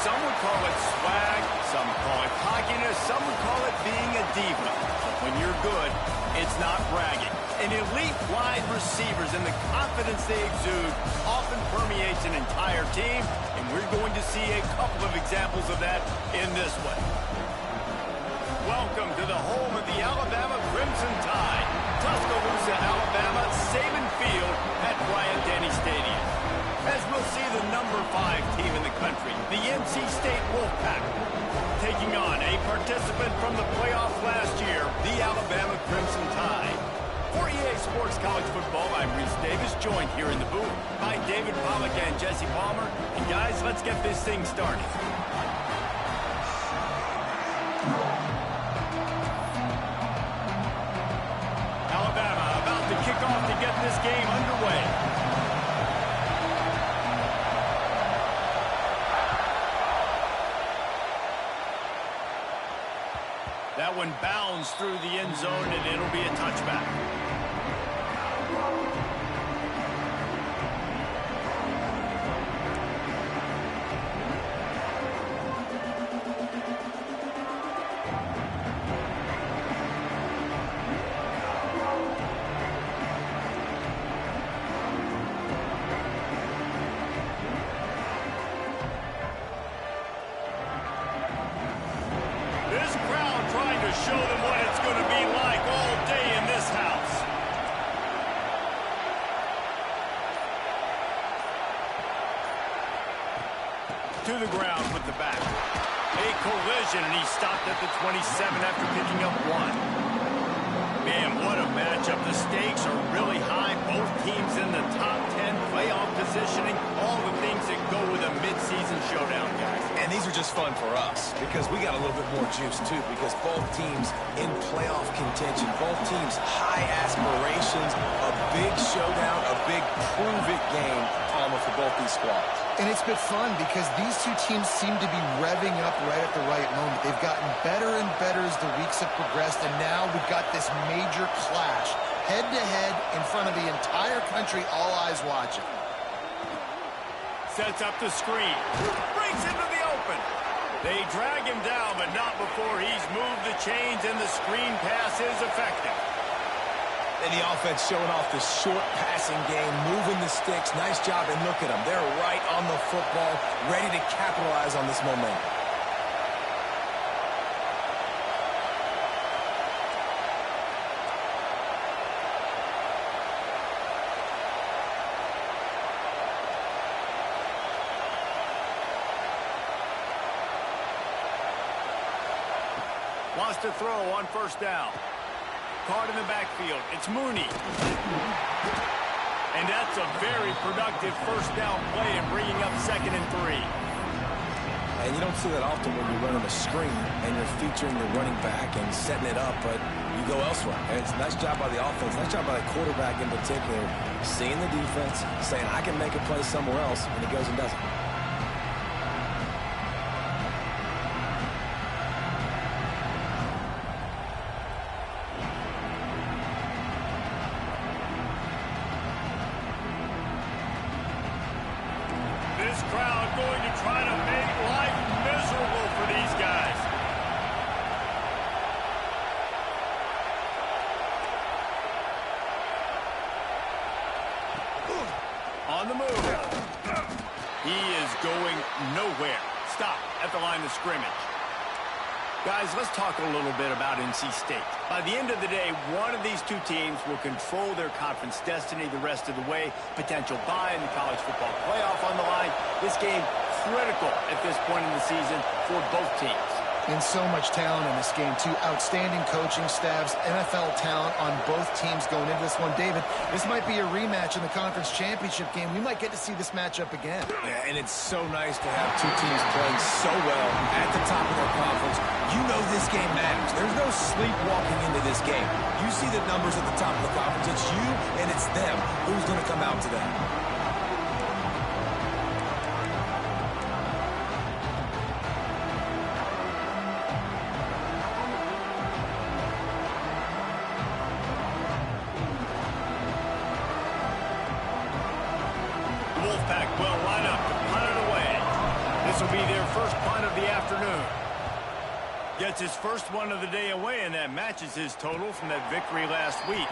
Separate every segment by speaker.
Speaker 1: Some would call it swag, some call it cockiness, some would call it being a diva. But when you're good, it's not bragging. An elite wide receivers and the confidence they exude often permeates an entire team, and we're going to see a couple of examples of that in this one. Welcome to the home of the Alabama Crimson Tide, Tuscaloosa, Alabama, Saban Field at Bryant-Denny Stadium. As we'll see the number 5 team in the country, the NC State Wolfpack, taking on a participant from the playoffs last year, the Alabama Crimson Tide. For EA Sports College Football, I'm Reese Davis, joined here in the booth by David Pollack and Jesse Palmer. And guys, let's get this thing started. Alabama about to kick off to get this game underway. That one bounds through the end zone, and it'll be a touchback. Show them what it's going to be like all day in this house. To the ground with the back. A collision, and he stopped at the 27 after picking up 1. Man, what a matchup. The stakes are really high. Both teams in the top 10, playoff positioning, all the things that go with a midseason showdown, guys.
Speaker 2: And these are just fun for us because we got a little bit more juice, too, because both teams in playoff contention, both teams high aspirations, a big showdown, a big prove-it game, Palmer, for both these squads.
Speaker 3: And it's been fun because these two teams seem to be revving up right at the right moment. They've gotten better and better as the weeks have progressed, and now we've got this major clash, head-to-head in front of the entire country, all eyes watching.
Speaker 1: Sets up the screen. Breaks into the open. They drag him down, but not before he's moved the chains, and the screen pass is effective.
Speaker 2: And the offense showing off the short passing game, moving the sticks. Nice job, and look at them. They're right on the football, ready to capitalize on this momentum.
Speaker 1: Wants to throw on first down. Caught in the backfield. It's Mooney. And that's a very productive first down play and bringing up 2nd and 3.
Speaker 2: And you don't see that often when you're running a screen and you're featuring the running back and setting it up, but you go elsewhere. And it's a nice job by the offense, nice job by the quarterback in particular, seeing the defense, saying, I can make a play somewhere else, and he goes and does it.
Speaker 1: This crowd going to try to make life miserable for these guys. On the move. He is going nowhere. Stop at the line of scrimmage. Guys, let's talk a little bit about NC State. By the end of the day, one of these two teams will control their conference destiny the rest of the way. Potential bye in the college football playoff on the line. This game critical at this point in the season for both teams.
Speaker 3: And so much talent in this game, too. Outstanding coaching staffs, NFL talent on both teams going into this one. David, this might be a rematch in the conference championship game. We might get to see this matchup again.
Speaker 2: Yeah, and it's so nice to have two teams playing so well at the top of their conference. You know this game matters. There's no sleepwalking into this game. You see the numbers at the top of the conference. It's you and it's them. Who's going to come out today?
Speaker 1: Wolfpack will line up to punt it away. This will be their first punt of the afternoon. Gets his first one of the day away, and that matches his total from that victory last week.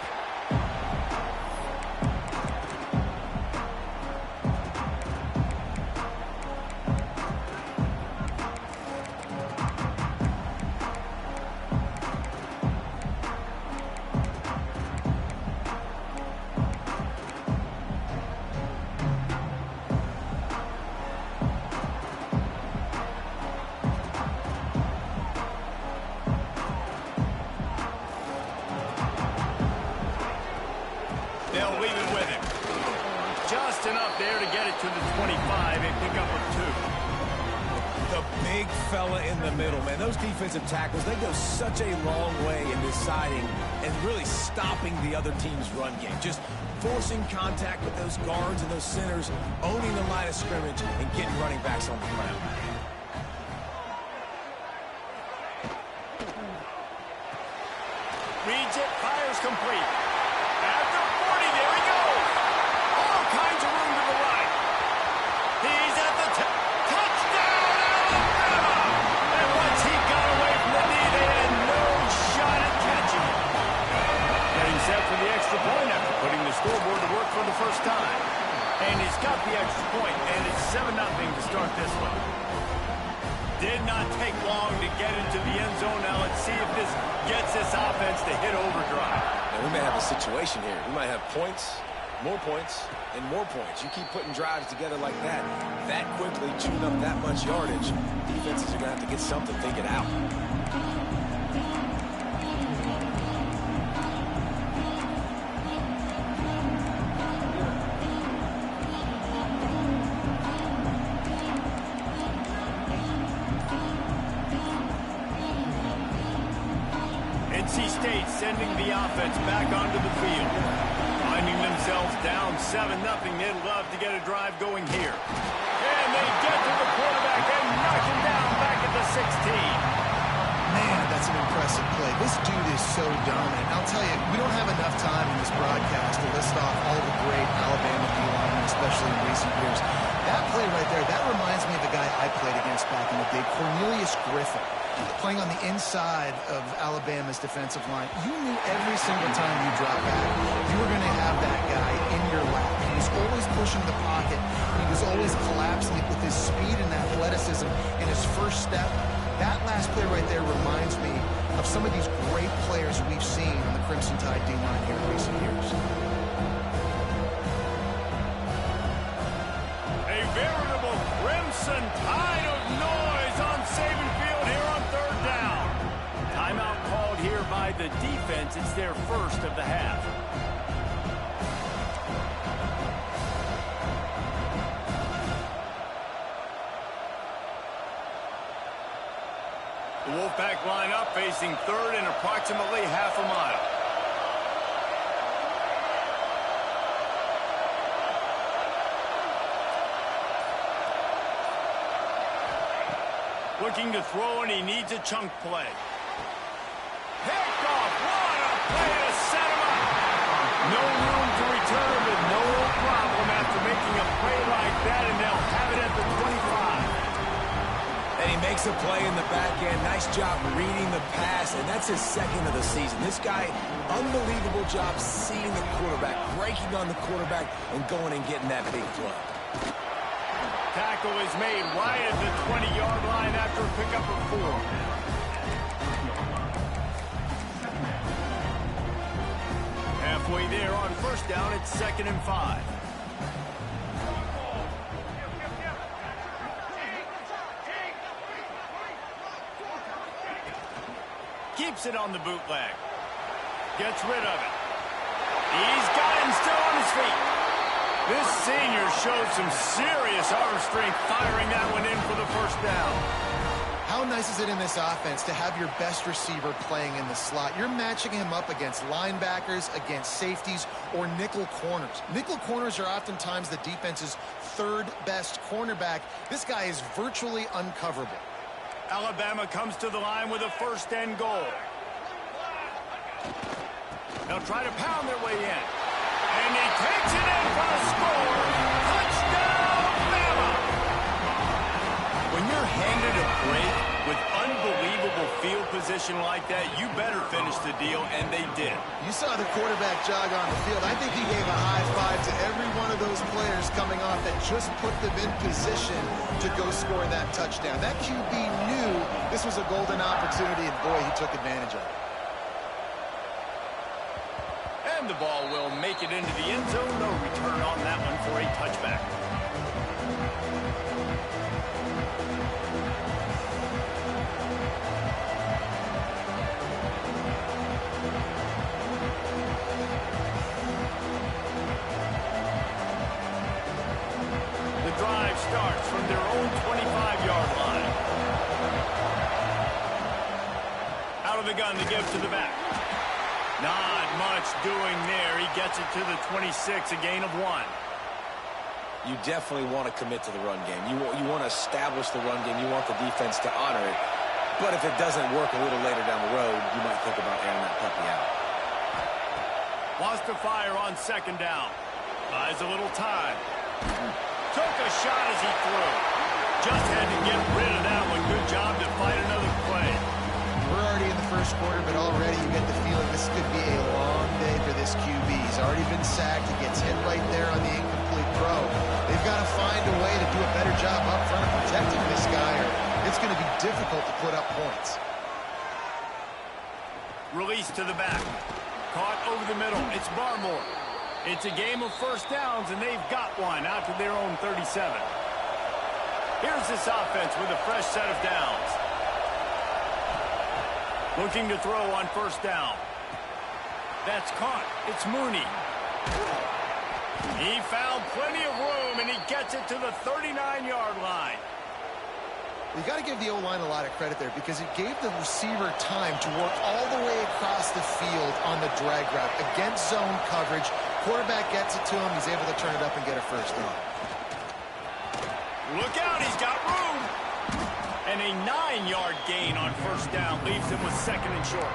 Speaker 1: They'll leave it with him. Just enough there to get it to the 25 and pick up a 2.
Speaker 2: The big fella in the middle, man. Those defensive tackles, they go such a long way in deciding and really stopping the other team's run game. Just forcing contact with those guards and those centers, owning the line of scrimmage, and getting running backs on the ground.
Speaker 1: Reads it, fires complete. After 40, there he goes. All kinds of room to the right. He's at the touchdown, Alabama! And once he got away from the knee, they had no shot at catching him. Getting set for the extra point after putting the scoreboard to work for the first time. And he's got the extra point, and it's 7-0 to start this one. Did not take long to get into the end zone. Now let's see if this gets this offense to hit overdrive.
Speaker 2: Now, we may have a situation here. We might have points, and more points. You keep putting drives together like that quickly, chewing up that much yardage, defenses are going to have to get something figured out.
Speaker 1: NC State sending the offense back onto the field. Finding themselves down 7-0. They'd love to get a drive going here. And they get to the quarterback and knock him down back at the 16.
Speaker 3: Man, that's an impressive play. This dude is so dominant. I'll tell you, we don't have enough time in this broadcast to list off all the great Alabama D-linemen, especially in recent years. That play right there, that reminds me of the guy I played against back in the day, Cornelius Griffin, playing on the inside of Alabama's defensive line. You knew every single time you dropped back, you were going to have that guy in your lap. He was always pushing the pocket. He was always collapsing it with his speed and athleticism and his first step. That last play right there reminds me of some of these great players we've seen on the Crimson Tide D-line here in recent years.
Speaker 1: A veritable Crimson Tide of noise on Saban Field here on third down. Timeout called here by the defense. It's their first of the half. The Wolfpack line up facing third and approximately half a mile. Looking to throw, and he needs a chunk play. Picked off. What a play to set him up. No room to return, but no problem after making a play like that, and they'll have it at the 25.
Speaker 2: And he makes a play in the back end. Nice job reading the pass, and that's his second of the season. This guy, unbelievable job seeing the quarterback, breaking on the quarterback, and going and getting that big play.
Speaker 1: Tackle is made right at the 20-yard line after a pickup of 4. Halfway there on first down, it's 2nd and 5. Keeps it on the bootleg. Gets rid of it. He's got him still on his feet. This senior showed some serious arm strength firing that one in for the first down.
Speaker 3: How nice is it in this offense to have your best receiver playing in the slot? You're matching him up against linebackers, against safeties, or nickel corners. Nickel corners are oftentimes the defense's third best cornerback. This guy is virtually uncoverable.
Speaker 1: Alabama comes to the line with a 1st and goal. They'll try to pound their way in. And he takes it in for the score. Touchdown, Bama! We favorable field position like that, you better finish the deal, and they did.
Speaker 3: You saw the quarterback jog on the field. I think he gave a high five to every one of those players coming off that just put them in position to go score that touchdown. That QB knew this was a golden opportunity, and boy, he took advantage of it.
Speaker 1: And the ball will make it into the end zone. No return on that one for a touchback. The drive starts from their own 25-yard line. Out of the gun to give to the back. Not much doing there. He gets it to the 26, a gain of 1.
Speaker 2: You definitely want to commit to the run game. You want to establish the run game. You want the defense to honor it. But if it doesn't work a little later down the road, you might think about airing that puppy out.
Speaker 1: Wants to fire on second down. Buys a little time. Took a shot as he threw. Just had to get rid of that one. Good job to fight another play.
Speaker 3: We're already in the first quarter, but already you get the feeling this could be a long day for this QB. He's already been sacked. He gets hit right there on the incomplete throw. They've got to find a way to do a better job up front of protecting this guy, or it's going to be difficult to put up points.
Speaker 1: Release to the back. Caught over the middle. It's Barmore. It's a game of first downs, and they've got one out to their own 37. Here's this offense with a fresh set of downs. Looking to throw on first down. That's caught. It's Mooney. He found plenty of room, and he gets it to the 39-yard line.
Speaker 3: You got to give the O-line a lot of credit there because it gave the receiver time to work all the way across the field on the drag route against zone coverage. Quarterback gets it to him. He's able to turn it up and get a first down.
Speaker 1: Look out, he's got room. And a 9-yard gain on first down leaves him with second and short.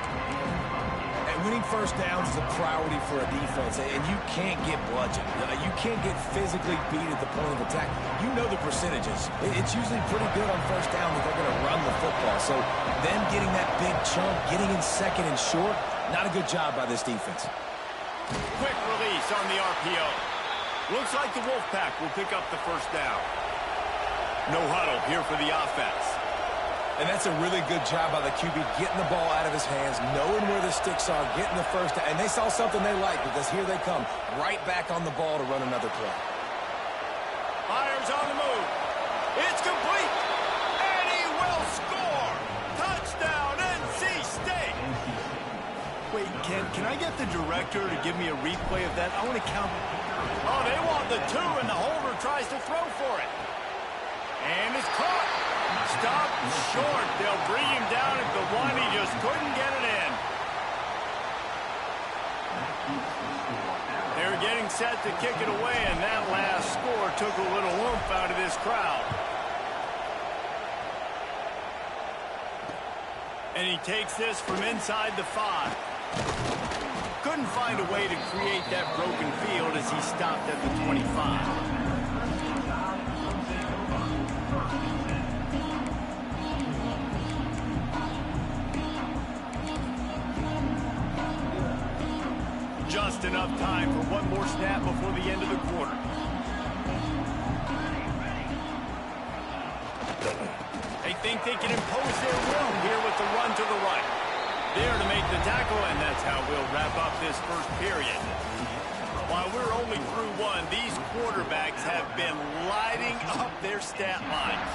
Speaker 2: And winning first downs is a priority for a defense, and you can't get bludgeoned. You can't get physically beat at the point of attack. You know the percentages. It's usually pretty good on first down that they're going to run the football. So them getting that big chunk, getting in second and short, not a good job by this defense.
Speaker 1: Quick release on the RPO. Looks like the Wolfpack will pick up the first down. No huddle here for the offense.
Speaker 2: And that's a really good job by the QB, getting the ball out of his hands, knowing where the sticks are, getting the first down. And they saw something they like because here they come, right back on the ball to run another play.
Speaker 1: Fires on the move. It's complete. And he will score. Touchdown, NC State. Wait, can I get the director to give me a replay of that? I want to count. Oh, they want the 2, and the holder tries to throw for it. And it's caught. Stop short. They'll bring him down at the 1. He just couldn't get it in. They're getting set to kick it away, and that last score took a little oomph out of this crowd. And he takes this from inside the 5. Couldn't find a way to create that broken field as he stopped at the 25. Just enough time for one more snap before the end of the quarter. They think they can impose their will here with the run to the right. There to make the tackle, and that's how we'll wrap up this first period. While we're only through one, these quarterbacks have been lighting up their stat lines.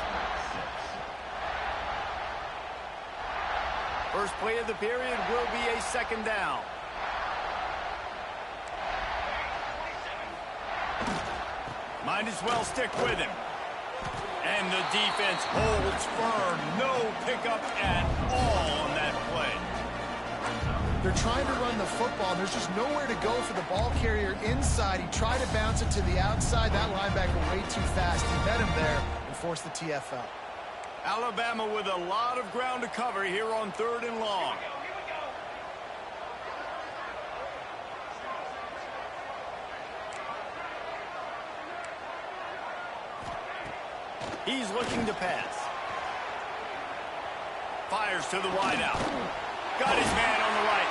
Speaker 1: First play of the period will be a second down. Might as well stick with him. And the defense holds firm. No pickup at all on that play.
Speaker 3: They're trying to run the football, and there's just nowhere to go for the ball carrier inside. He tried to bounce it to the outside. That linebacker way too fast. He met him there and forced the TFL.
Speaker 1: Alabama with a lot of ground to cover here on 3rd and long. He's looking to pass. Fires to the wideout. Got his man on the right.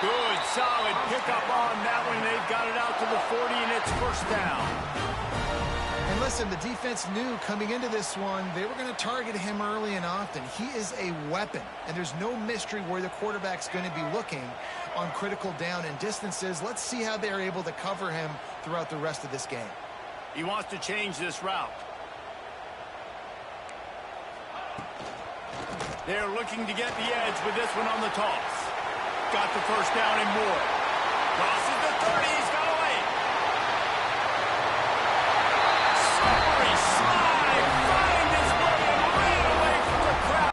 Speaker 1: Good, solid pickup on that one. They've got it out to the 40, and it's first down.
Speaker 3: And listen, the defense knew coming into this one, they were going to target him early and often. He is a weapon, and there's no mystery where the quarterback's going to be looking on critical down and distances. Let's see how they're able to cover him throughout the rest of this game.
Speaker 1: He wants to change this route. They're looking to get the edge with this one on the toss. Got the first down and more. Crosses the 30. He's got away. Slippery slide. Find his way and ran away from the crowd.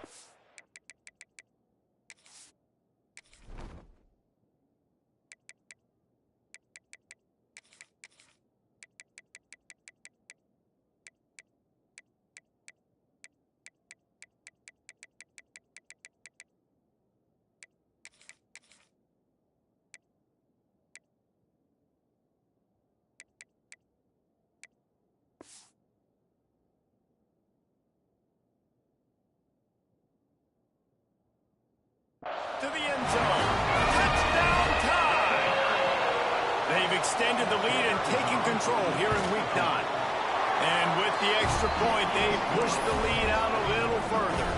Speaker 1: To the end zone. Touchdown time! They've extended the lead and taken control here in Week 9. And with the extra point, they've pushed the lead out a little further.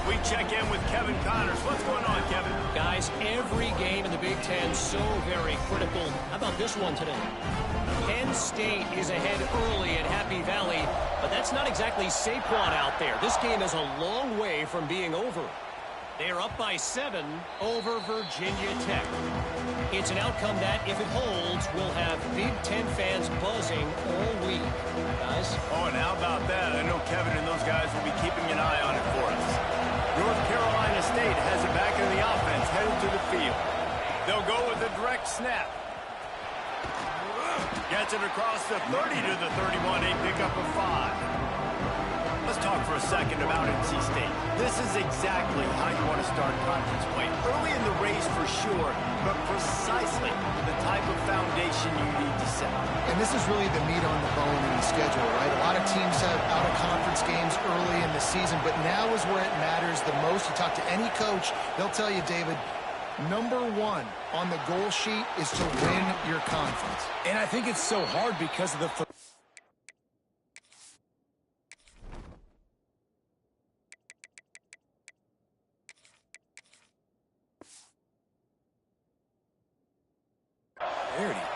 Speaker 1: We check in with Kevin Connors. What's going on, Kevin?
Speaker 4: Guys, every game in the Big Ten so very critical. How about this one today? Penn State is ahead early at Happy Valley, but that's not exactly Saquon out there. This game is a long way from being over. They are up by 7 over Virginia Tech. It's an outcome that, if it holds, will have Big Ten fans buzzing all week. Guys?
Speaker 1: Oh, and how about that? I know Kevin and those guys will be keeping an eye on it for us. North Carolina State has it back in the offense, headed to the field. They'll go with a direct snap. Gets it across the 30 to the 31, a pickup of 5. Let's talk for a second about NC State. This is exactly how you want to start conference play. Early in the race for sure, but precisely the type of foundation you need to set.
Speaker 3: And this is really the meat on the bone in the schedule, right? A lot of teams have out-of-conference games early in the season, but now is where it matters the most. You talk to any coach, they'll tell you, David, number 1 on the goal sheet is to win your conference.
Speaker 2: And I think it's so hard because of the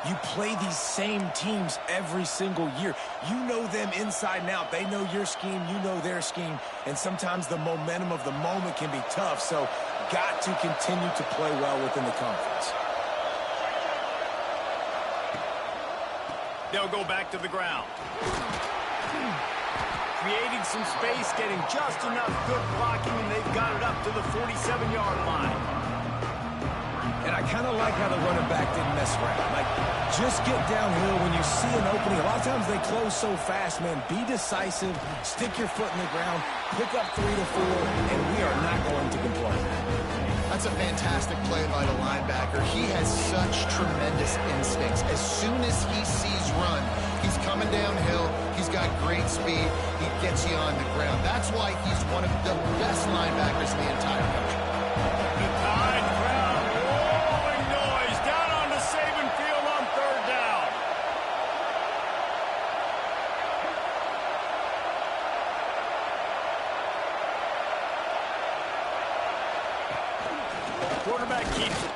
Speaker 2: you play these same teams every single year. You know them inside and out. They know your scheme, you know their scheme, and sometimes the momentum of the moment can be tough, so got to continue to play well within the conference.
Speaker 1: They'll go back to the ground. Creating some space, getting just enough good blocking, and they've got it up to the 47-yard line.
Speaker 2: And I kind of like how the running back didn't mess around. Like, just get downhill when you see an opening. A lot of times they close so fast, man. Be decisive, stick your foot in the ground, pick up 3 to 4, and we are not going to complain.
Speaker 3: That's a fantastic play by the linebacker. He has such tremendous instincts. As soon as he sees run, he's coming downhill. He's got great speed. He gets you on the ground. That's why he's one of the best linebackers in the entire country.
Speaker 1: The tide crowd, rolling noise down onto Saban Field on 3rd down. Quarterback keeps it.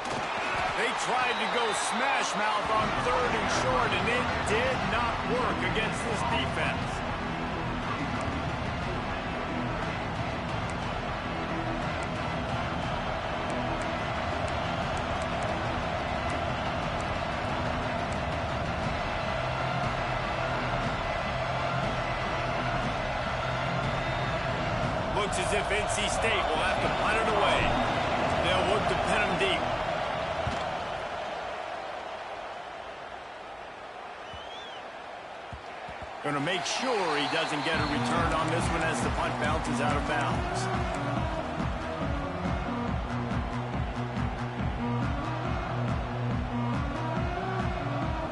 Speaker 1: They tried to go smash mouth on 3rd and short, and it did not work against this defense. Looks as if NC State will have to punt it away. They'll look to pin them deep. Going to make sure he doesn't get a return on this one as the punt bounces out of bounds.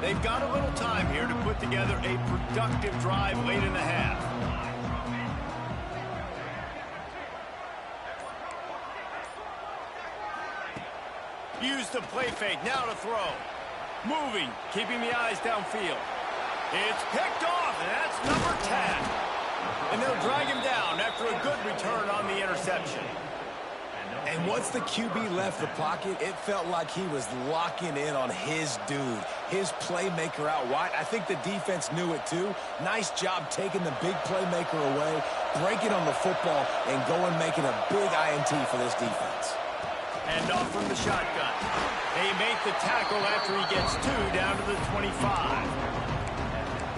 Speaker 1: They've got a little time here to put together a productive drive late in the half. Use the play fake, now to throw. Moving, keeping the eyes downfield. It's picked off, and that's number 10. And they'll drag him down after a good return on the interception.
Speaker 2: And once the QB left the pocket, it felt like he was locking in on his dude, his playmaker out wide. I think the defense knew it too. Nice job taking the big playmaker away, breaking on the football, and going making a big INT for this defense.
Speaker 1: And off from the shotgun. They make the tackle after he gets 2 down to the 25.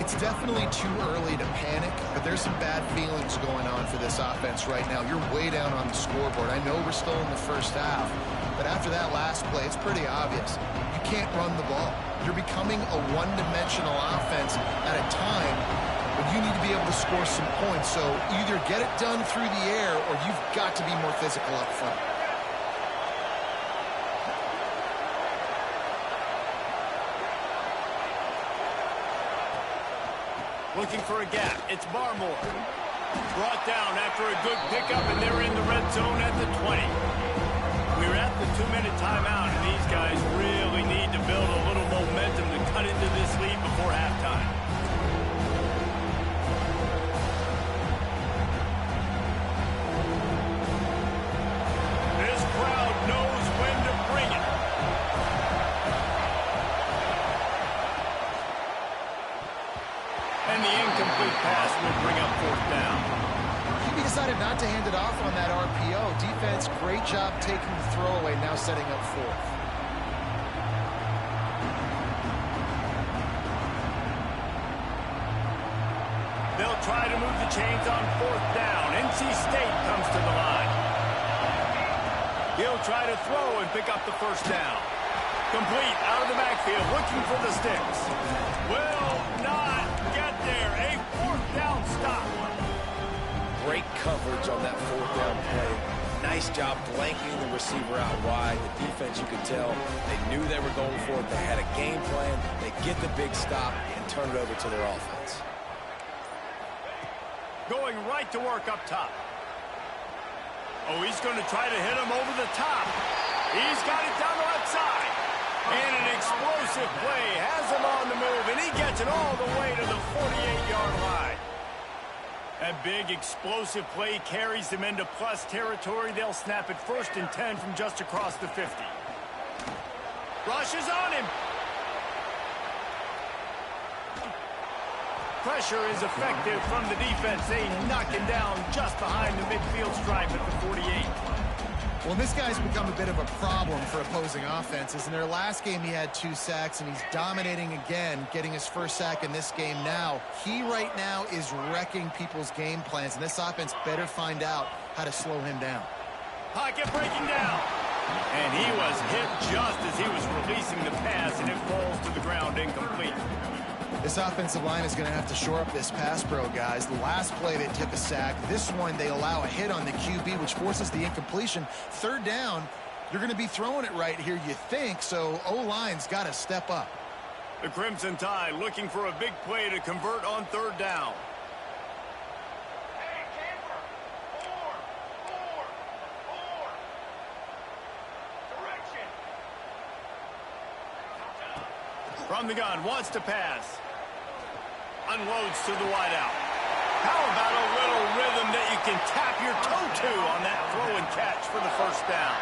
Speaker 3: It's definitely too early to panic, but there's some bad feelings going on for this offense right now. You're way down on the scoreboard. I know we're still in the first half, but after that last play, it's pretty obvious. You can't run the ball. You're becoming a one-dimensional offense at a time when you need to be able to score some points. So either get it done through the air or you've got to be more physical up front.
Speaker 1: Looking for a gap. It's Barmore. Brought down after a good pickup, and they're in the red zone at the 20. We're at the 2-minute timeout, and these guys really need to build a little momentum to cut into this lead before halftime. This crowd knows when to bring it. And the incomplete pass will bring up 4th down.
Speaker 3: QB decided not to hand it off on that RPO. Defense, great job taking the throwaway, now setting up 4th.
Speaker 1: They'll try to move the chains on 4th down. NC State comes to the line. He'll try to throw and pick up the 1st down. Complete out of the backfield, looking for the sticks. Will not get there. A 4th down stop.
Speaker 2: Great coverage on that 4th down play. Nice job blanking the receiver out wide. The defense, you could tell, they knew they were going for it. They had a game plan. They get the big stop and turn it over to their offense.
Speaker 1: Going right to work up top. Oh, he's going to try to hit him over the top. He's got it down the left side. And an explosive play has him on the move, and he gets it all the way to the 48-yard line. That big explosive play carries them into plus territory. They'll snap it 1st and 10 from just across the 50. Rushes on him. Pressure is effective from the defense. They knock him down just behind the midfield stripe at the 48.
Speaker 3: Well, this guy's become a bit of a problem for opposing offenses. In their last game, he had 2 sacks, and he's dominating again, getting his 1st sack in this game now. He right now is wrecking people's game plans, and this offense better find out how to slow him down.
Speaker 1: Pocket breaking down. And he was hit just as he was releasing the pass, and it falls to the ground incomplete.
Speaker 3: This offensive line is going to have to shore up this pass pro, guys. The last play they took a sack. This one they allow a hit on the QB, which forces the incompletion. 3rd down, you're going to be throwing it right here, you think, so O-line's got to step up.
Speaker 1: The Crimson Tide looking for a big play to convert on 3rd down. From the gun, wants to pass. Unloads to the wideout. How about a little rhythm that you can tap your toe to on that throw and catch for the 1st down?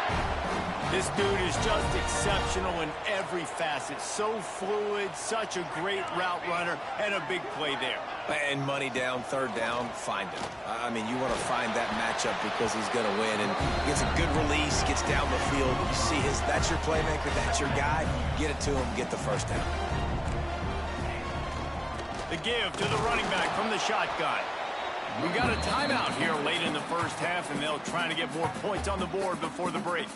Speaker 1: This dude is just exceptional in every facet. So fluid, such a great route runner, and a big play there.
Speaker 2: And money down, 3rd down, find him. I mean, you want to find that matchup because he's going to win. And gets a good release, gets down the field. You see that's your playmaker, that's your guy. Get it to him, get the 1st down.
Speaker 1: The give to the running back from the shotgun. We got a timeout here late in the 1st half, and they'll try to get more points on the board before the break.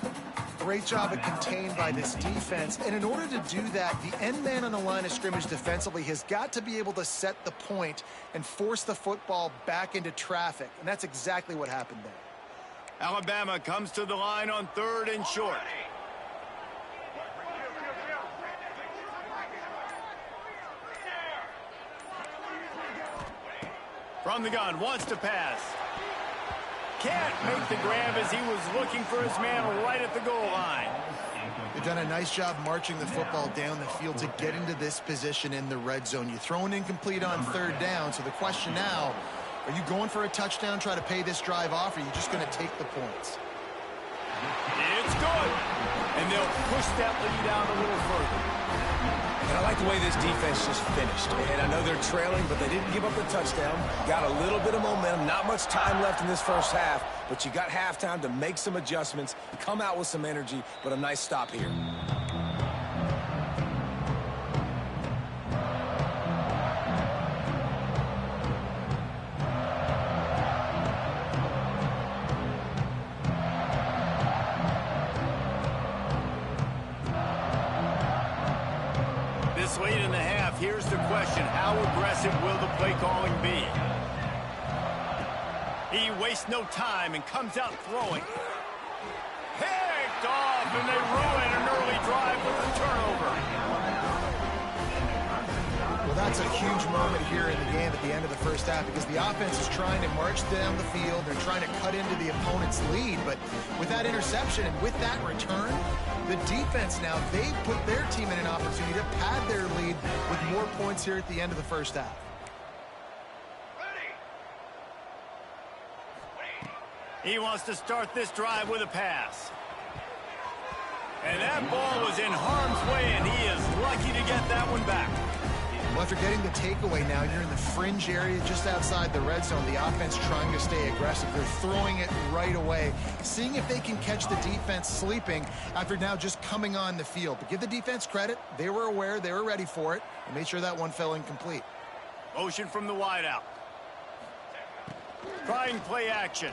Speaker 3: Great job of contained by this defense. And in order to do that, the end man on the line of scrimmage defensively has got to be able to set the point and force the football back into traffic. And that's exactly what happened there.
Speaker 1: Alabama comes to the line on 3rd and short. From the gun, wants to pass. Can't make the grab as he was looking for his man right at the goal line.
Speaker 3: The done a nice job marching the football down the field to get into this position in the red zone. You throw an incomplete on third down, so the question now, are you going for a touchdown, try to pay this drive off, or are you just going to take the points?
Speaker 1: It's good. And they'll push that lead out a little further.
Speaker 2: And I like the way this defense just finished. And I know they're trailing, but they didn't give up the touchdown. Got a little bit of momentum. Not much time left in this first half, but you got halftime to make some adjustments, come out with some energy, but a nice stop here.
Speaker 1: This late in the half, here's the question. How aggressive will the play calling be? He wastes no time and comes out throwing. Picked off, and they ruin an early drive with a turnover.
Speaker 3: Well, that's a huge moment here in the game at the end of the first half because the offense is trying to march down the field. They're trying to cut into the opponent's lead, but with that interception and with that return, the defense now, they put their team in an opportunity to pad their lead with more points here at the end of the first half.
Speaker 1: He wants to start this drive with a pass. And that ball was in harm's way, and he is lucky to get that one back.
Speaker 3: Well, after getting the takeaway now, you're in the fringe area just outside the red zone. The offense trying to stay aggressive. They're throwing it right away, seeing if they can catch the defense sleeping after now just coming on the field. But give the defense credit. They were aware. They were ready for it. And made sure that one fell incomplete.
Speaker 1: Motion from the wideout. Trying play action.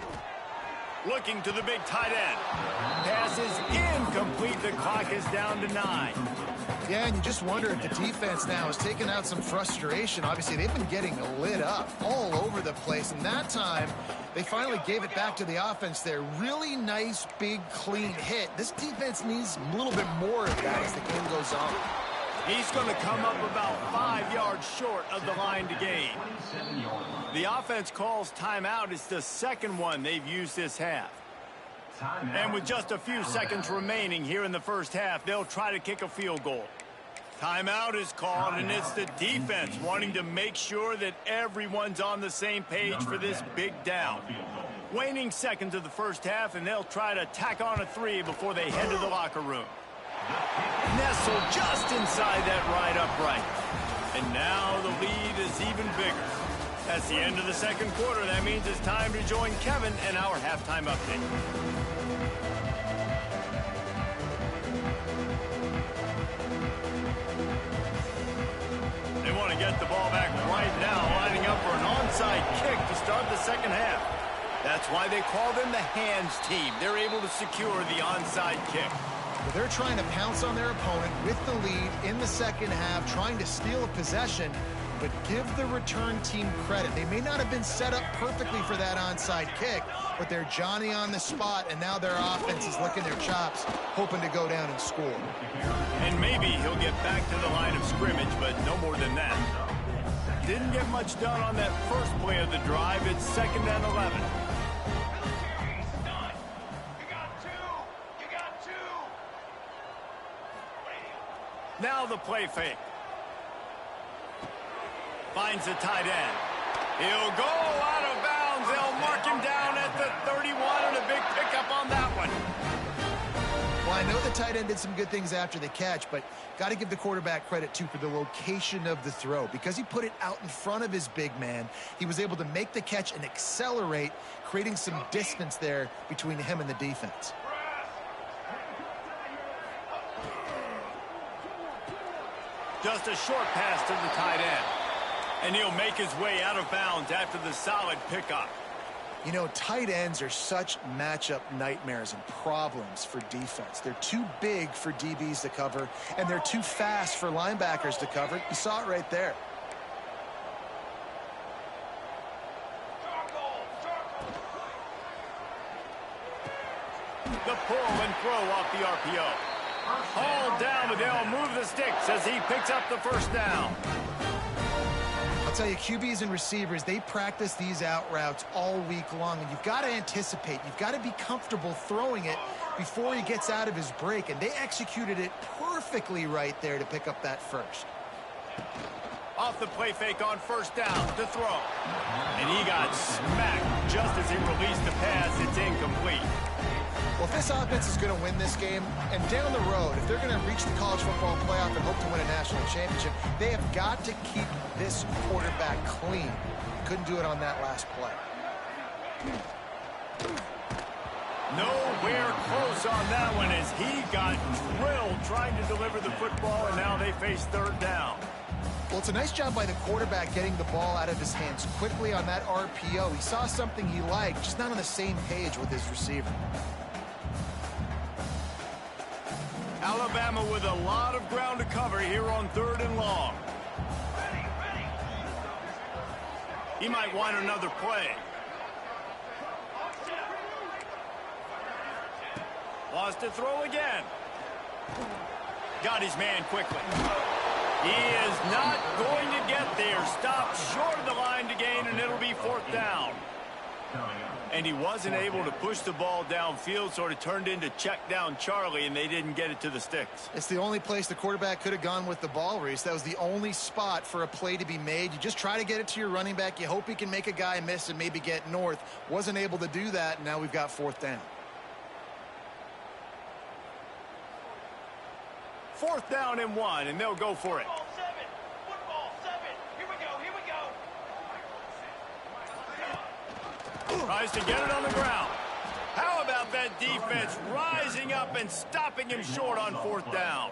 Speaker 1: Looking to the big tight end. Pass is incomplete. The clock is down to 9.
Speaker 3: Yeah, and you just wonder if the defense now is taking out some frustration. Obviously, they've been getting lit up all over the place. And that time, they finally gave it back to the offense there. Really nice, big, clean hit. This defense needs a little bit more of that as the game goes on.
Speaker 1: He's going to come up about 5 yards short of the line to gain. The offense calls timeout. It's the second one they've used this half. And with just a few seconds remaining here in the first half, they'll try to kick a field goal. Timeout is called, and it's the defense wanting to make sure that everyone's on the same page for this big down. Waning seconds of the first half, and they'll try to tack on a 3 before they head to the locker room. Nestled just inside that right upright. And now the lead is even bigger. That's the end of the second quarter. That means it's time to join Kevin and our halftime update. They want to get the ball back right now, lining up for an onside kick to start the second half. That's why they call them the hands team. They're able to secure the onside kick.
Speaker 3: But they're trying to pounce on their opponent with the lead in the second half, trying to steal a possession, but give the return team credit. They may not have been set up perfectly for that onside kick, but they're Johnny on the spot, and now their offense is licking their chops, hoping to go down and score.
Speaker 1: And maybe he'll get back to the line of scrimmage, but no more than that. Didn't get much done on that first play of the drive. It's 2nd and 11. Now the play fake. Finds the tight end. He'll go out of bounds. They'll mark him down at the 31, and a big pickup on that one.
Speaker 3: Well, I know the tight end did some good things after the catch, but got to give the quarterback credit, too, for the location of the throw. Because he put it out in front of his big man, he was able to make the catch and accelerate, creating some distance there between him and the defense.
Speaker 1: Just a short pass to the tight end. And he'll make his way out of bounds after the solid pickup.
Speaker 3: You know, tight ends are such matchup nightmares and problems for defense. They're too big for DBs to cover, and they're too fast for linebackers to cover. You saw it right there.
Speaker 1: The pull and throw off the RPO. Hauled down, but they'll move the sticks as he picks up the first down.
Speaker 3: I'll tell you, QBs and receivers, they practice these out routes all week long, and you've got to anticipate. You've got to be comfortable throwing it before he gets out of his break, and they executed it perfectly right there to pick up that first.
Speaker 1: Off the play fake on first down to throw. And he got smacked just as he released the pass. It's incomplete.
Speaker 3: Well, if this offense is going to win this game, and down the road, if they're going to reach the college football playoff and hope to win a national championship, they have got to keep this quarterback clean. Couldn't do it on that last play.
Speaker 1: Nowhere close on that one as he got drilled trying to deliver the football, and now they face third down.
Speaker 3: Well, it's a nice job by the quarterback getting the ball out of his hands quickly on that RPO. He saw something he liked, just not on the same page with his receiver.
Speaker 1: Alabama with a lot of ground to cover here on 3rd and long. He might want another play. Lost to throw again. Got his man quickly. He is not going to get there. Stopped short of the line to gain, and it'll be 4th down. And he wasn't able to push the ball downfield, sort of turned into check down Charlie, and they didn't get it to the sticks.
Speaker 3: It's the only place the quarterback could have gone with the ball, Reese. That was the only spot for a play to be made. You just try to get it to your running back. You hope he can make a guy miss and maybe get north. Wasn't able to do that, and now we've got 4th down.
Speaker 1: 4th down and 1, and they'll go for it.
Speaker 5: Football 7. Here we go.
Speaker 1: Tries to get it on the ground. How about that defense rising up and stopping him short on 4th down?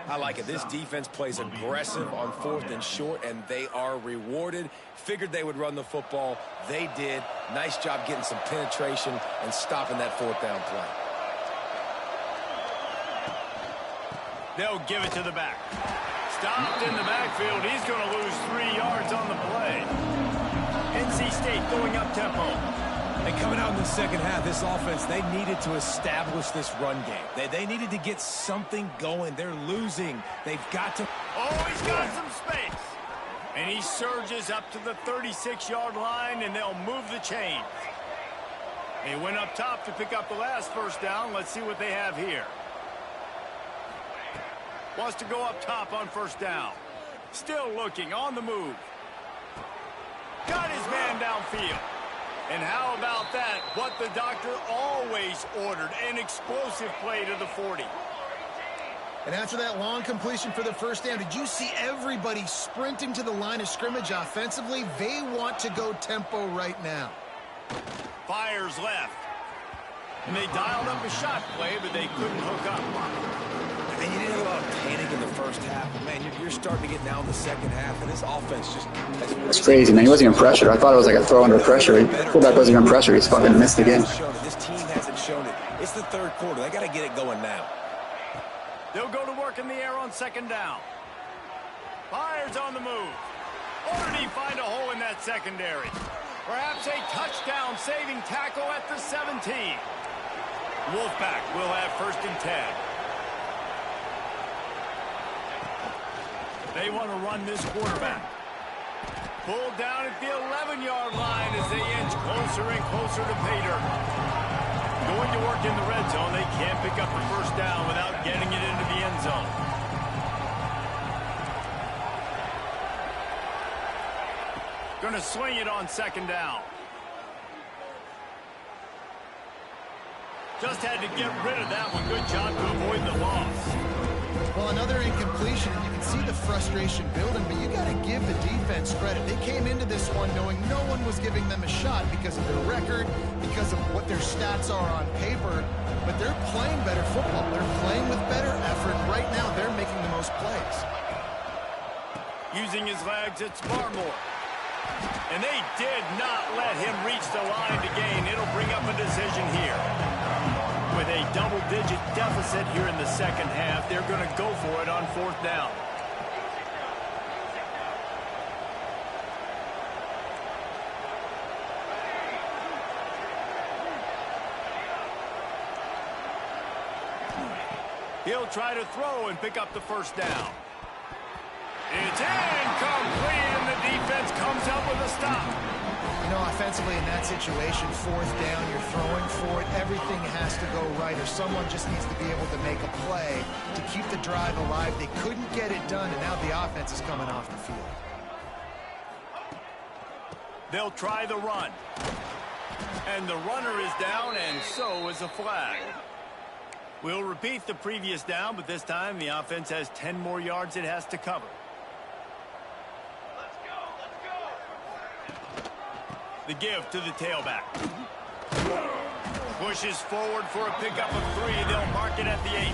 Speaker 2: I like it. This defense plays aggressive on 4th and short, and they are rewarded. Figured they would run the football. They did. Nice job getting some penetration and stopping that 4th down play.
Speaker 1: They'll give it to the back. Stopped in the backfield. He's going to lose 3 yards on the play. NC State going up tempo.
Speaker 2: And coming out in the second half, this offense, they needed to establish this run game. They needed to get something going. They're losing. They've got to...
Speaker 1: Oh, he's got some space. And he surges up to the 36-yard line, and they'll move the chains. They went up top to pick up the last first down. Let's see what they have here. Wants to go up top on first down. Still looking, on the move. Got his man downfield. And how about that? What the doctor always ordered, an explosive play to the 40.
Speaker 3: And after that long completion for the first down, did you see everybody sprinting to the line of scrimmage offensively? They want to go tempo right now.
Speaker 1: Fires left. And they dialed up a shot play, but they couldn't hook up.
Speaker 2: And you didn't have a lot of panic in the first half. But man, you're starting to get now in the second half, and this offense just...
Speaker 6: That's crazy, man. He wasn't even pressured. I thought it was like a throw under pressure. Fullback wasn't even pressured. He's fucking missed again.
Speaker 2: This team hasn't shown it. It's the 3rd quarter. They got to get it going now.
Speaker 1: They'll go to work in the air on 2nd down. Fires on the move. Or did he find a hole in that secondary? Perhaps a touchdown-saving tackle at the 17. Wolfpack will have 1st and 10. They want to run this quarterback. Pulled down at the 11-yard line as they inch closer and closer to Pater. Going to work in the red zone. They can't pick up the first down without getting it into the end zone. Going to swing it on 2nd down. Just had to get rid of that one. Good job to avoid the loss.
Speaker 3: Well, another incompletion, and you can see the frustration building, but you got to give the defense credit. They came into this one knowing no one was giving them a shot because of their record, because of what their stats are on paper, but they're playing better football. They're playing with better effort. Right now, they're making the most plays.
Speaker 1: Using his legs, it's Barmore. And they did not let him reach the line to gain. It'll bring up a decision here. With a double-digit deficit here in the second half, they're going to go for it on 4th down. He'll try to throw and pick up the first down. It's incomplete, and the defense comes up with a stop.
Speaker 3: You know, offensively in that situation, fourth down, you're throwing for it. Everything has to go right, or someone just needs to be able to make a play to keep the drive alive. They couldn't get it done, and now the offense is coming off the field.
Speaker 1: They'll try the run. And the runner is down, and so is a flag. We'll repeat the previous down, but this time the offense has 10 more yards it has to cover.
Speaker 5: Let's go, let's go.
Speaker 1: The give to the tailback. Pushes forward for a pickup of 3. They'll mark it at the 8.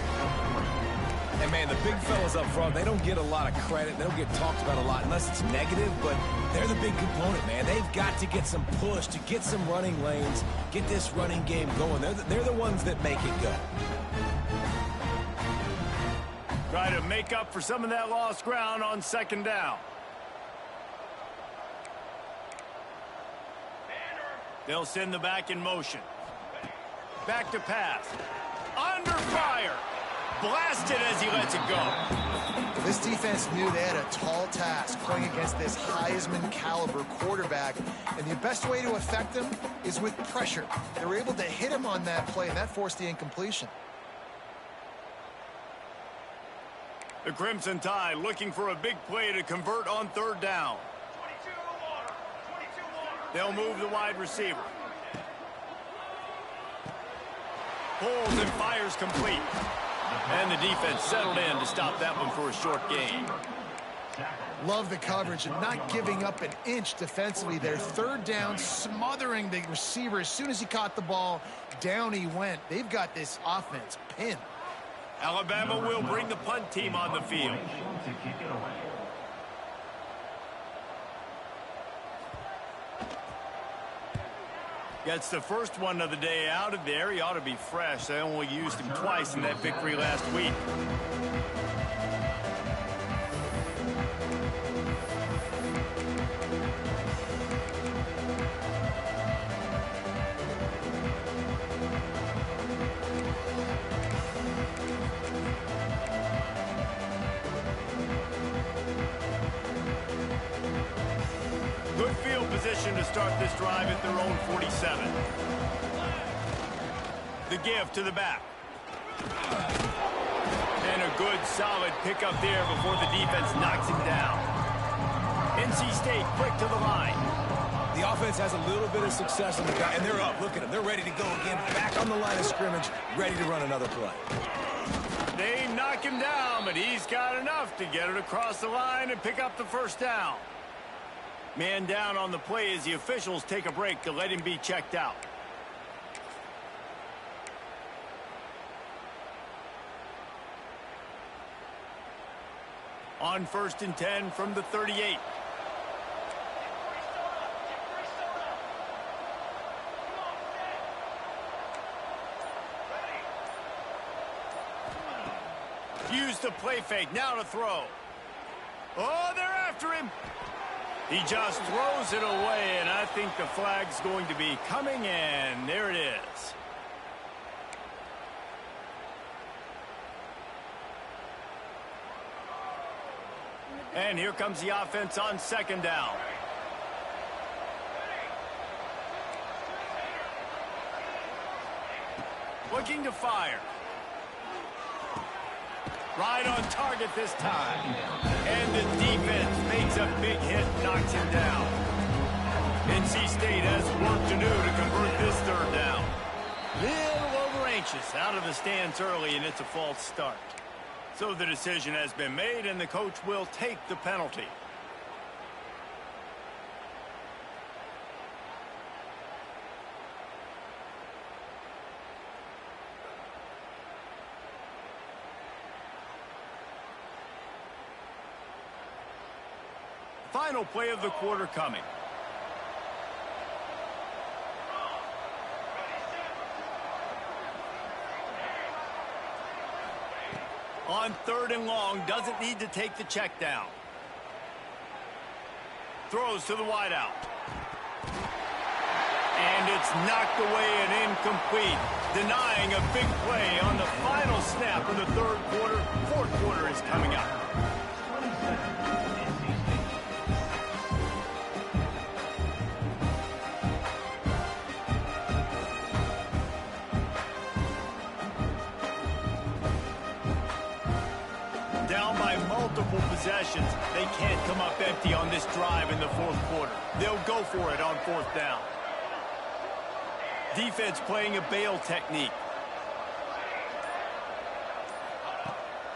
Speaker 2: And, man, the big fellas up front, they don't get a lot of credit. They don't get talked about a lot unless it's negative, but they're the big component, man. They've got to get some push, to get some running lanes, get this running game going. They're the ones that make it go.
Speaker 1: Try to make up for some of that lost ground on second down. They'll send the back in motion. Back to pass. Under fire. Blasted as he lets it go.
Speaker 3: This defense knew they had a tall task playing against this Heisman caliber quarterback, and the best way to affect him is with pressure. They were able to hit him on that play, and that forced the incompletion.
Speaker 1: The Crimson Tide looking for a big play to convert on third down.
Speaker 5: 22 in the water. 22 water.
Speaker 1: They'll move the wide receiver. Pulls and fires complete. And the defense settled in to stop that one for a short gain.
Speaker 3: Love the coverage and not giving up an inch defensively. Their third down, smothering the receiver. As soon as he caught the ball, down he went. They've got this offense pinned.
Speaker 1: Alabama will bring the punt team on the field. Gets the first one of the day out of there. He ought to be fresh. They only used him twice in that victory last week. Good field position to start this drive at their own 47. The give to the back. And a good, solid pickup there before the defense knocks him down. NC State quick to the line.
Speaker 2: The offense has a little bit of success on the guy, and they're up. Look at them. They're ready to go again. Back on the line of scrimmage, ready to run another play.
Speaker 1: They knock him down, but he's got enough to get it across the line and pick up the first down. Man down on the play as the officials take a break to let him be checked out. On 1st and 10 from the 38. Use the play fake, now to throw. Oh, they're after him. He just throws it away, and I think the flag's going to be coming in. There it is. And here comes the offense on second down. Looking to fire. Right on target this time. And the defense makes a big hit, knocks him down. NC State has work to do to convert this third down. Little over anxious, out of the stands early, and it's a false start. So the decision has been made, and the coach will take the penalty. Final play of the quarter coming. On 3rd and long, doesn't need to take the check down. Throws to the wideout. And it's knocked away and incomplete, denying a big play on the final snap of the 3rd quarter. 4th quarter is coming up. possessions. They can't come up empty on this drive in the fourth quarter. They'll go for it on fourth down. Defense playing a bail technique.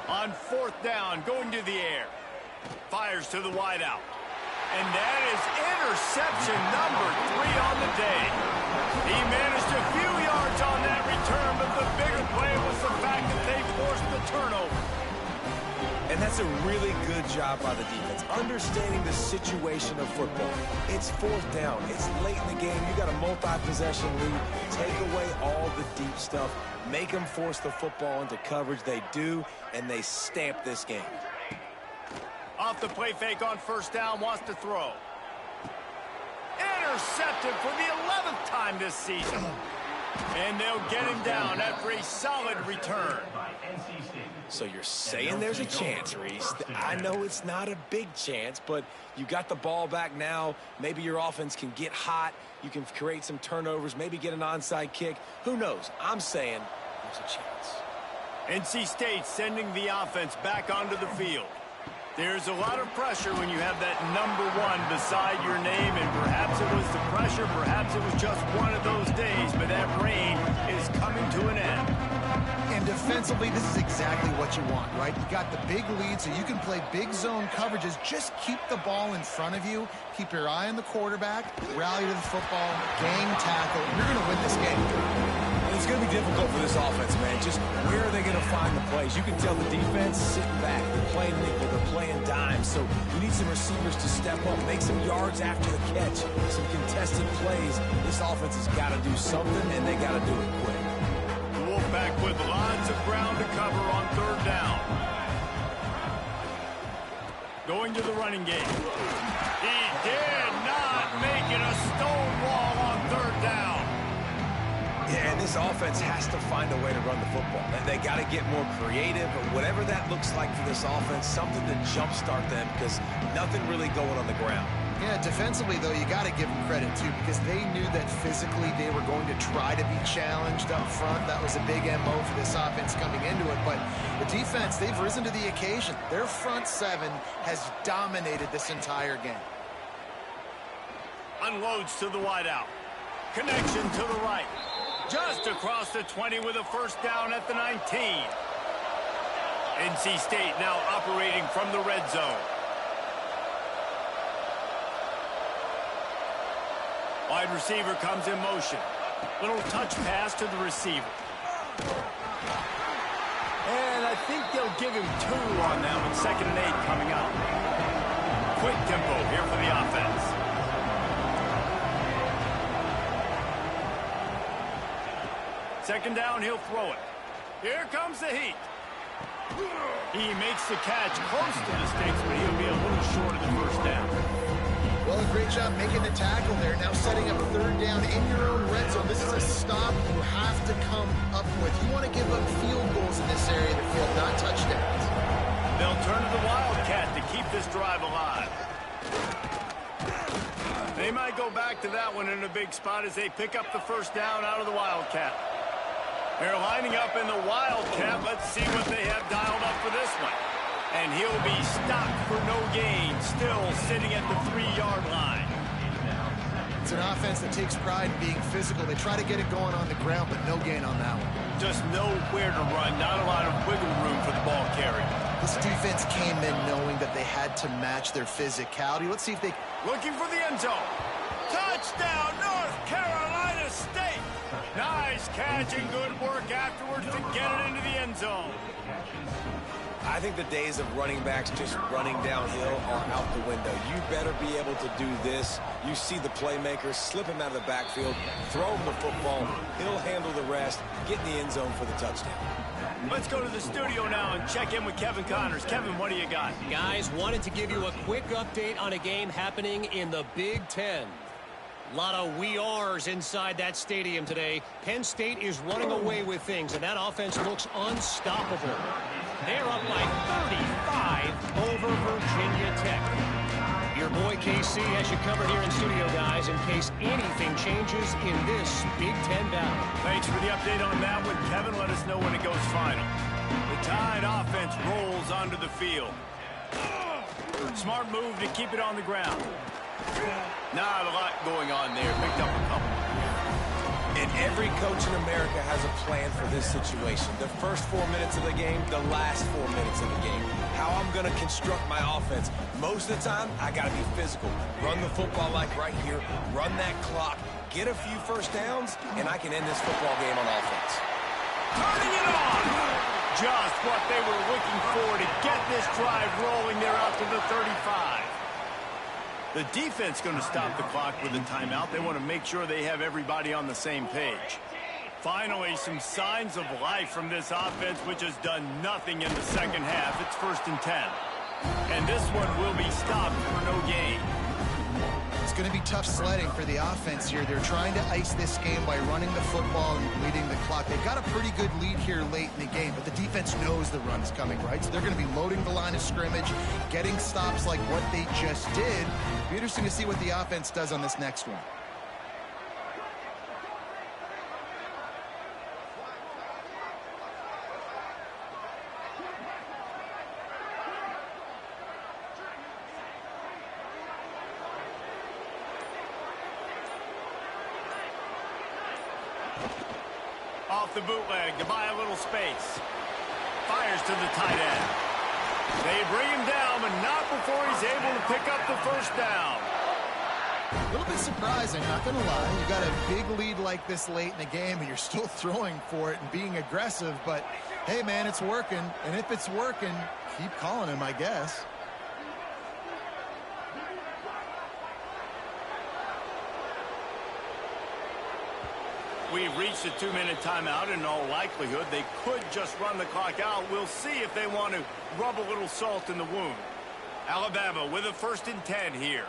Speaker 1: On fourth down, going to the air. Fires to the wideout. And that is interception number 3 on the day. He managed a few yards on that return, but the bigger play was the fact that they forced the turnover.
Speaker 2: And that's a really good job by the defense, understanding the situation of football. It's fourth down. It's late in the game. You got a multi-possession lead. Take away all the deep stuff. Make them force the football into coverage. They do, and they stamp this game.
Speaker 1: Off the play fake on first down, wants to throw. Intercepted for the 11th time this season. And they'll get him down after a solid return.
Speaker 2: So you're saying there's a chance, Reese. I know it's not a big chance, but you got the ball back now. Maybe your offense can get hot. You can create some turnovers, maybe get an onside kick. Who knows? I'm saying there's a chance.
Speaker 1: NC State sending the offense back onto the field. There's a lot of pressure when you have that number 1 beside your name, and perhaps it was the pressure, perhaps it was just one of those days, but that reign is coming to an end.
Speaker 3: And defensively, this is exactly what you want, right? You got the big lead, so you can play big zone coverages. Just keep the ball in front of you. Keep your eye on the quarterback. Rally to the football. Gang tackle. You're going to win this game.
Speaker 2: It's going to be difficult for this offense, man. Just where are they going to find the plays? You can tell the defense sitting back. They're playing nickel. They're playing dime. So you need some receivers to step up, make some yards after the catch, some contested plays. This offense has got to do something, and they got to do it quick.
Speaker 1: The Wolfpack with lots of ground to cover on third down. Going to the running game. He did not make it a stone wall on third down.
Speaker 2: Yeah, and this offense has to find a way to run the football. They got to get more creative, or whatever that looks like for this offense, something to jumpstart them, because nothing really going on the ground.
Speaker 3: Yeah, defensively, though, you got to give them credit, too, because they knew that physically they were going to try to be challenged up front. That was a big MO for this offense coming into it. But the defense, they've risen to the occasion. Their front 7 has dominated this entire game.
Speaker 1: Unloads to the wideout. Connection to the right. Just across the 20 with a first down at the 19. NC State now operating from the red zone. Wide receiver comes in motion. Little touch pass to the receiver. And I think they'll give him 2 on that with 2nd and 8 coming up. Quick tempo here for the offense. Second down, he'll throw it. Here comes the heat. He makes the catch close to the sticks, but he'll be a little short of the first down.
Speaker 3: Well, a great job making the tackle there. Now setting up third down in your own red zone. This is a stop you have to come up with. You want to give up field goals in this area of the field, not touchdowns.
Speaker 1: They'll turn to the Wildcat to keep this drive alive. They might go back to that one in a big spot as they pick up the first down out of the Wildcat. They're lining up in the Wildcat. Let's see what they have dialed up for this one. And he'll be stopped for no gain, still sitting at the 3-yard line.
Speaker 3: It's an offense that takes pride in being physical. They try to get it going on the ground, but no gain on that one.
Speaker 1: Just nowhere to run, not a lot of wiggle room for the ball carrier.
Speaker 3: This defense came in knowing that they had to match their physicality. Let's see if they...
Speaker 1: Looking for the end zone. Touchdown, North Carolina State. Nice catch and good work afterwards to get it into the end zone.
Speaker 2: I think the days of running backs just running downhill are out the window. You better be able to do this. You see the playmaker, slip him out of the backfield, throw him the football. He'll handle the rest, get in the end zone for the touchdown.
Speaker 1: Let's go to the studio now and check in with Kevin Connors. Kevin, what do you got?
Speaker 4: Guys, wanted to give you a quick update on a game happening in the Big Ten. A lot of we are's inside that stadium today. Penn State is running away with things, and that offense looks unstoppable. They're up by 35 over Virginia Tech. Your boy KC has you covered here in studio, guys, in case anything changes in this Big Ten battle.
Speaker 1: Thanks for the update on that one, Kevin. Let us know when it goes final. The Tide offense rolls onto the field. Smart move to keep it on the ground. Not a lot going on there. Picked up a couple.
Speaker 2: And every coach in America has a plan for this situation. The first 4 minutes of the game, the last 4 minutes of the game. How I'm going to construct my offense. Most of the time, I got to be physical. Run the football like right here. Run that clock. Get a few first downs, and I can end this football game on offense.
Speaker 1: Turning it on! Just what they were looking for to get this drive rolling. They're out to the 35. The defense going to stop the clock with a timeout. They want to make sure they have everybody on the same page. Finally, some signs of life from this offense, which has done nothing in the second half. It's 1st and 10. And this one will be stopped for no gain.
Speaker 3: It's going to be tough sledding for the offense here. They're trying to ice this game by running the football and bleeding the clock. They've got a pretty good lead here late in the game, but the defense knows the run's coming, right? So they're going to be loading the line of scrimmage, getting stops like what they just did. It'll be interesting to see what the offense does on this next one.
Speaker 1: Off the bootleg to buy a little space. Fires to the tight end. They bring him down, but not before he's able to pick up the first down.
Speaker 3: A little bit surprising, not going to lie. You got a big lead like this late in the game, and you're still throwing for it and being aggressive. But, hey, man, it's working. And if it's working, keep calling him, I guess.
Speaker 1: We've reached a 2-minute timeout. In all likelihood, they could just run the clock out. We'll see if they want to rub a little salt in the wound. Alabama with a 1st and 10 here.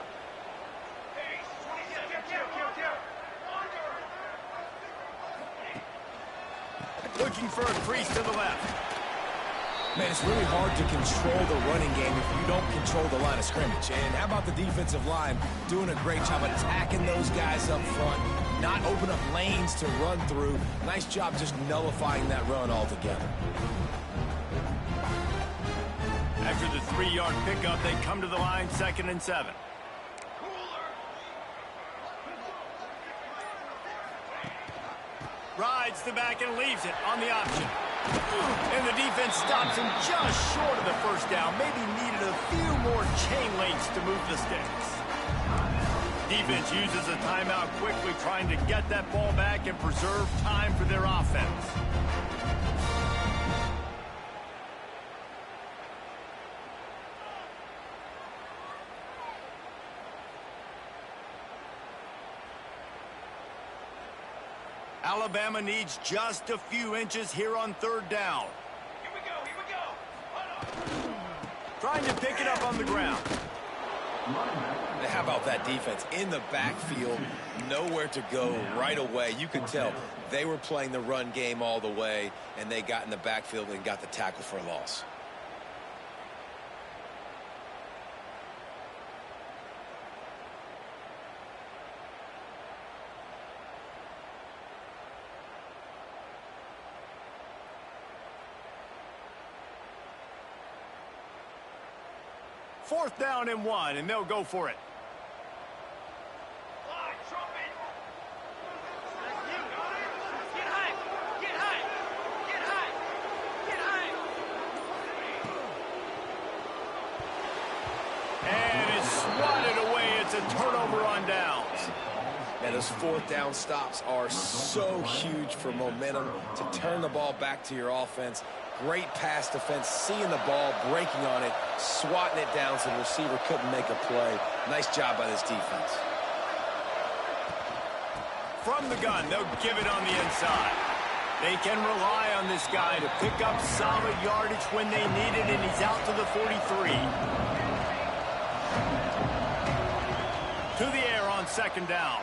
Speaker 1: Looking for a crease to the left.
Speaker 2: Man, it's really hard to control the running game if you don't control the line of scrimmage. And how about the defensive line doing a great job attacking those guys up front, not open up lanes to run through. Nice job just nullifying that run altogether.
Speaker 1: After the 3-yard pickup, they come to the line, 2nd and 7. Rides the back and leaves it on the option. And the defense stops him just short of the first down. Maybe needed a few more chain links to move the sticks. Defense uses a timeout quickly, trying to get that ball back and preserve time for their offense. Alabama needs just a few inches here on 3rd down.
Speaker 5: Here we go.
Speaker 1: Trying to pick it up on the ground.
Speaker 2: How about that defense in the backfield, nowhere to go right away. You could tell they were playing the run game all the way, and they got in the backfield and got the tackle for a loss.
Speaker 1: Fourth down and 1, and they'll go for it. And it's swatted away. It's a turnover on downs.
Speaker 2: And those 4th down stops are so huge for momentum to turn the ball back to your offense. Great pass defense, seeing the ball, breaking on it, swatting it down so the receiver couldn't make a play. Nice job by this defense.
Speaker 1: From the gun, they'll give it on the inside. They can rely on this guy to pick up solid yardage when they need it, and he's out to the 43. To the air on 2nd down.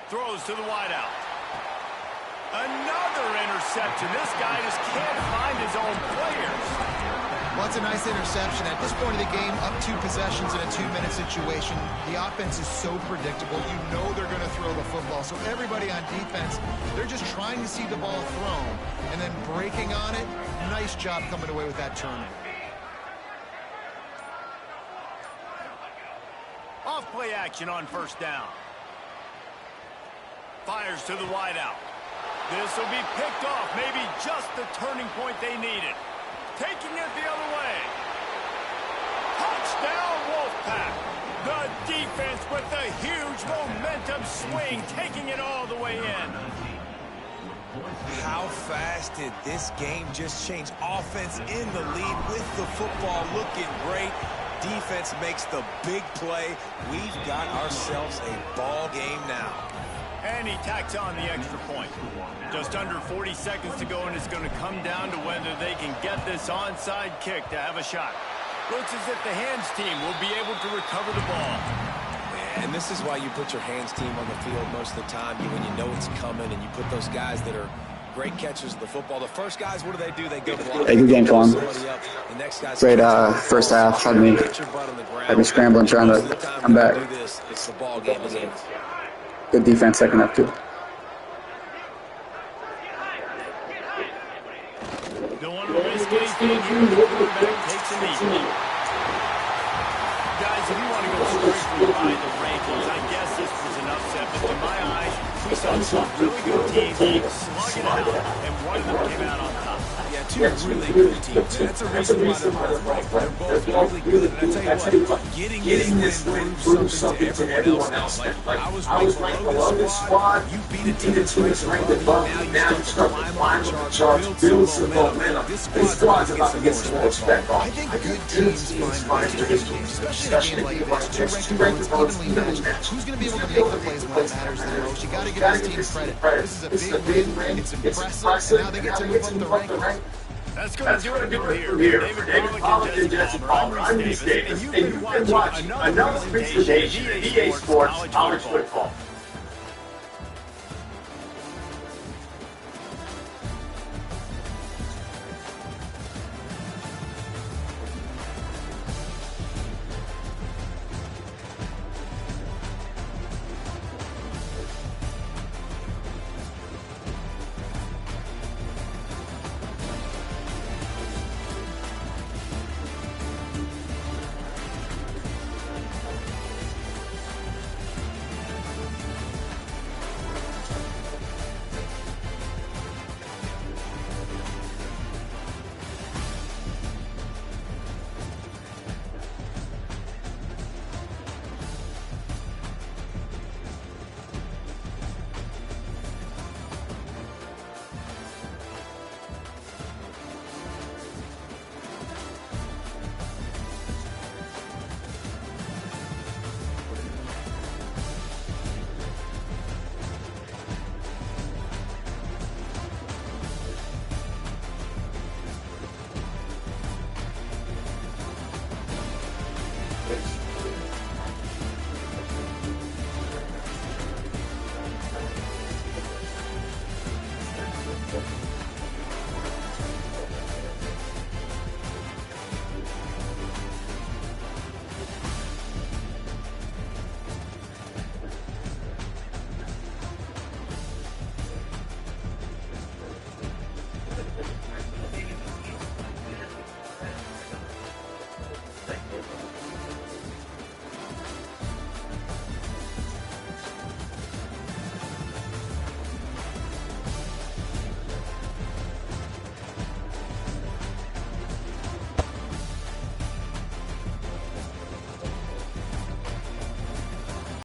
Speaker 1: Throws to the wideout. Another interception. This guy just can't find his own players.
Speaker 3: Well, it's a nice interception. At this point of the game, up 2 possessions in a 2-minute situation, the offense is so predictable. You know they're going to throw the football. So everybody on defense, they're just trying to see the ball thrown and then breaking on it. Nice job coming away with that turnover.
Speaker 1: play action on first down. Fires to the wideout. This will be picked off. Maybe just the turning point they needed. Taking it the other way. Touchdown, Wolfpack. The defense with the huge momentum swing, taking it all the way in.
Speaker 2: How fast did this game just change? Offense in the lead with the football looking great. Defense makes the big play. We've got ourselves a ball game now.
Speaker 1: And he tacks on the extra point. Just under 40 seconds to go, and it's going to come down to whether they can get this onside kick to have a shot. Looks as if the hands team will be able to recover the ball.
Speaker 2: And this is why you put your hands team on the field most of the time, when you know it's coming, and you put those guys that are great catchers of the football. The first guys, what do? They go block.
Speaker 6: Hey, good game, Tom. Great first half. Had me scrambling, trying to come back.
Speaker 2: It's the ball game.
Speaker 6: Good defense second half, too.
Speaker 1: Don't want to risk anything here. The quarterback takes a knee. Guys, if you want to go straight behind the rankings, I guess this was an upset. But to my eyes, we saw two really good teams slugging it out, and one of them came out on top.
Speaker 2: Yeah, two really good teams. That's a reason why they're both ranked. They're both really good. And I tell you what, getting this win proves something to everyone else. Like, I was ranked below this squad. You beat a team that's ranked above me. Now you start to climb on the charts, build some momentum. This squad's about to get some more respect off.
Speaker 3: I think good teams find their games, especially in a game like this. Two ranked opponents evenly matched. Who's going to be able to make the plays when it matters the most? You got to give this team credit. This is a big win. It's impressive. And now they get to move up the rankings.
Speaker 1: That's going to do it here. David Pollack and Jesse Palmer. I'm Reese Davis, and you've been watching another presentation of EA Sports College Football.